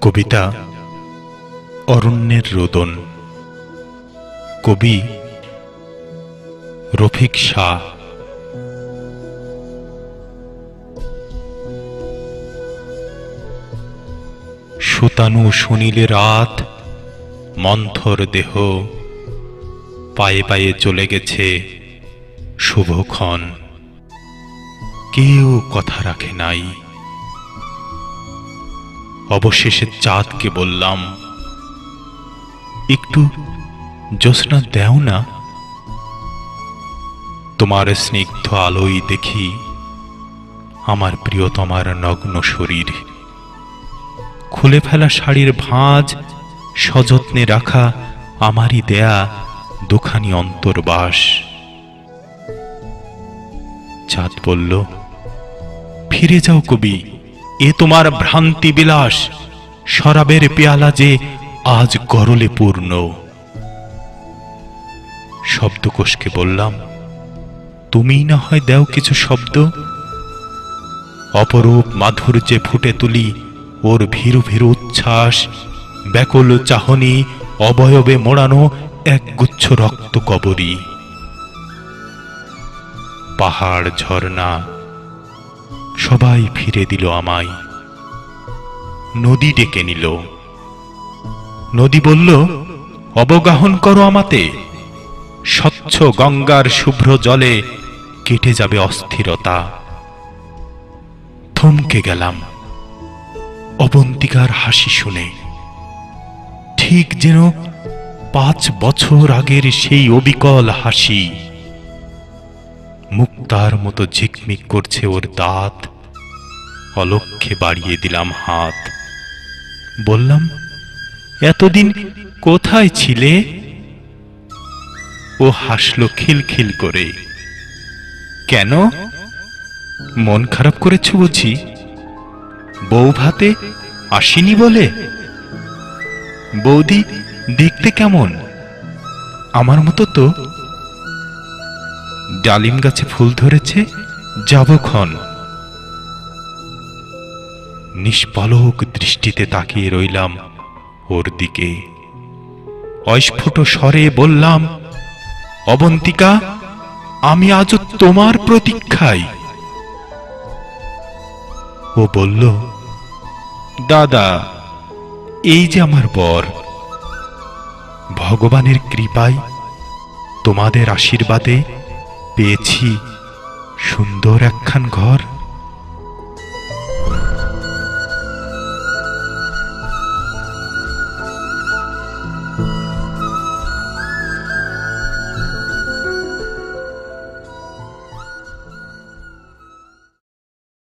কবিতা অরণ্যের রোদন। কবি রফিক শাহ। সুতানু শুনিলে রাত, মন্থর দেহ, পায়ে পায়ে চলে গেছে শুভক্ষণ। কেউ কথা রাখে নাই। অবশেষে চাঁদকে বললাম, একটু জ্যোৎস্না দেও না। তোমার স্নিগ্ধ আলোই দেখি আমার প্রিয়তমার নগ্ন শরীর। খুলে ফেলা শাড়ির ভাঁজ, সযত্নে রাখা আমারই দেয়া দুখানি অন্তর্বাস। চাঁদ বলল, ফিরে যাও কবি, এ তোমার ভ্রান্তি বিলাস। শরাবের পেয়ালা যে আজ গরলে পূর্ণ। শব্দকোষকে বললাম, তুমিই না হয় দেও কিছু শব্দ। অপরূপ মাধুর্যে ফুটে তুলি ওর ভীরু ভীরু উচ্ছ্বাস। ব্যাকুল চাহনি, অবয়বে মোড়ানো একগুচ্ছ রক্ত কবরী। পাহাড়, ঝর্ণা সবাই ফিরে দিল আমায়। নদী ডেকে নিল। নদী বলল, অবগাহন করো আমাতে। স্বচ্ছ গঙ্গার শুভ্র জলে কেটে যাবে অস্থিরতা। থমকে গেলাম অবন্তিকার হাসি শুনে। ঠিক যেন 5 বছর আগের সেই অবিকল হাসি। মুক্তার মতো ঝিকমিক করছে ওর দাঁত। অলক্ষ্যে বাড়িয়ে দিলাম হাত। বললাম, এতদিন কোথায় ছিলে? ও হাসল খিলখিল করে। কেন, মন খারাপ করেছ বুঝি? বউ ভাতে আসেনি বলে? বৌদি দেখতে কেমন? আমার মতো তো। ডালিম গাছে ফুল ধরেছে, যাবক্ষণ। নিষ্পলক দৃষ্টিতে তাকিয়ে রইলাম ওর দিকে। অস্ফুট স্বরে বললাম, অবন্তিকা, আমি আজও তোমার প্রতীক্ষায়। ও বলল, দাদা, এই যে আমার বর। ভগবানের কৃপায়, তোমাদের আশীর্বাদে পেয়েছি সুন্দর একখান ঘর।